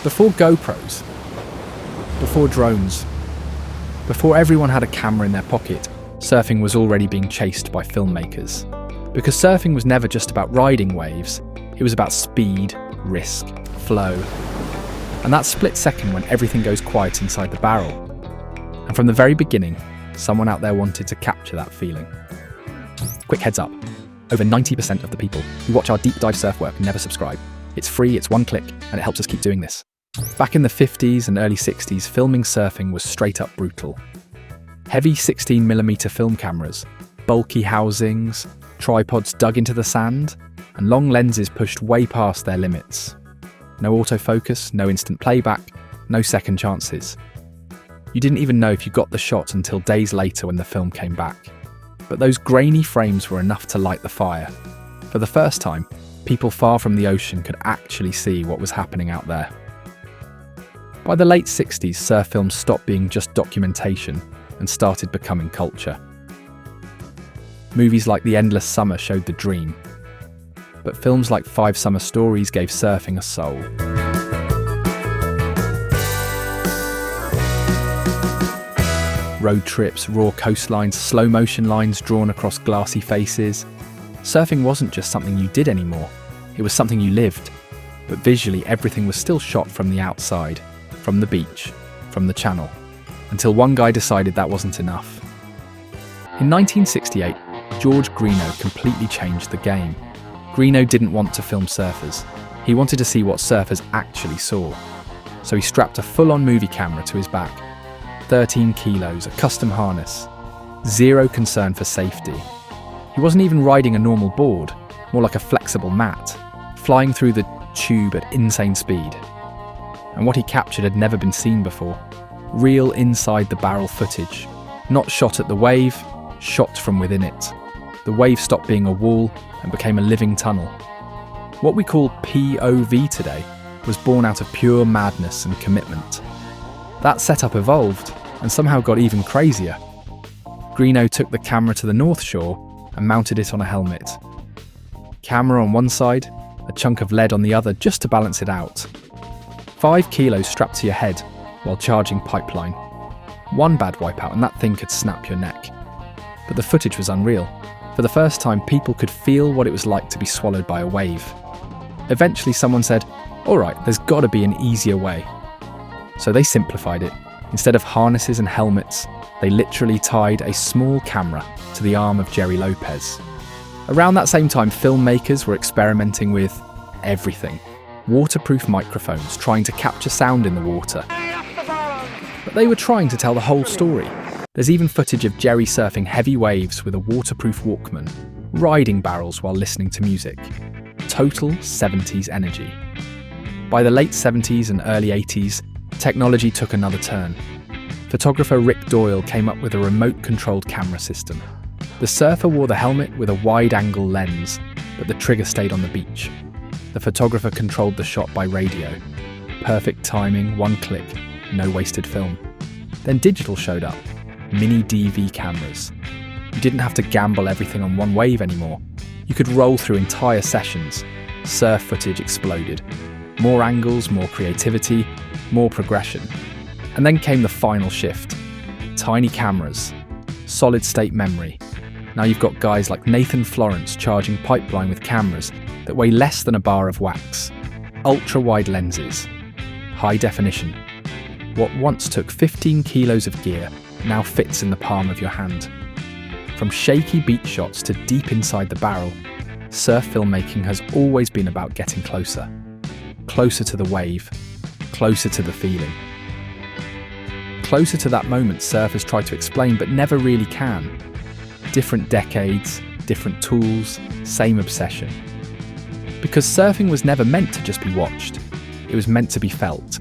Before GoPros, before drones, before everyone had a camera in their pocket, surfing was already being chased by filmmakers. Because surfing was never just about riding waves, it was about speed, risk, flow. And that split second when everything goes quiet inside the barrel. And from the very beginning, someone out there wanted to capture that feeling. Quick heads up, over 90% of the people who watch our deep dive surf work never subscribe. It's free, it's one click, and it helps us keep doing this. Back in the 50s and early 60s, filming surfing was straight up brutal. Heavy 16mm film cameras, bulky housings, tripods dug into the sand, and long lenses pushed way past their limits. No autofocus, no instant playback, no second chances. You didn't even know if you got the shot until days later when the film came back. But those grainy frames were enough to light the fire. For the first time, people far from the ocean could actually see what was happening out there. By the late 60s, surf films stopped being just documentation and started becoming culture. Movies like The Endless Summer showed the dream, but films like 5 Summer Stories gave surfing a soul. Road trips, raw coastlines, slow motion lines drawn across glassy faces. Surfing wasn't just something you did anymore, it was something you lived. But visually, everything was still shot from the outside, from the beach, from the channel, until one guy decided that wasn't enough. In 1968, George Greenough completely changed the game. Greenough didn't want to film surfers. He wanted to see what surfers actually saw. So he strapped a full-on movie camera to his back. 13 kilos, a custom harness. Zero concern for safety. He wasn't even riding a normal board, more like a flexible mat, flying through the tube at insane speed. And what he captured had never been seen before. Real inside the barrel footage. Not shot at the wave, shot from within it. The wave stopped being a wall and became a living tunnel. What we call POV today was born out of pure madness and commitment. That setup evolved and somehow got even crazier. Greenough took the camera to the North Shore and mounted it on a helmet. Camera on one side, a chunk of lead on the other just to balance it out. 5 kilos strapped to your head while charging pipeline. One bad wipeout and that thing could snap your neck. But the footage was unreal. For the first time, people could feel what it was like to be swallowed by a wave. Eventually someone said, "Alright, there's gotta be an easier way." So they simplified it. Instead of harnesses and helmets, they literally tied a small camera to the arm of Jerry Lopez. Around that same time, filmmakers were experimenting with everything. Waterproof microphones trying to capture sound in the water. But they were trying to tell the whole story. There's even footage of Jerry surfing heavy waves with a waterproof Walkman, riding barrels while listening to music. Total 70s energy. By the late 70s and early 80s, technology took another turn. Photographer Rick Doyle came up with a remote-controlled camera system. The surfer wore the helmet with a wide-angle lens, but the trigger stayed on the beach. The photographer controlled the shot by radio. Perfect timing, one click, no wasted film. Then digital showed up. Mini DV cameras. You didn't have to gamble everything on one wave anymore. You could roll through entire sessions. Surf footage exploded. More angles, more creativity, more progression. And then came the final shift. Tiny cameras. Solid state memory. Now you've got guys like Nathan Florence charging pipeline with cameras that weigh less than a bar of wax. Ultra-wide lenses. High definition. What once took 15 kilos of gear now fits in the palm of your hand. From shaky beach shots to deep inside the barrel, surf filmmaking has always been about getting closer. Closer to the wave, closer to the feeling. Closer to that moment surfers try to explain but never really can. Different decades, different tools, same obsession. Because surfing was never meant to just be watched, it was meant to be felt.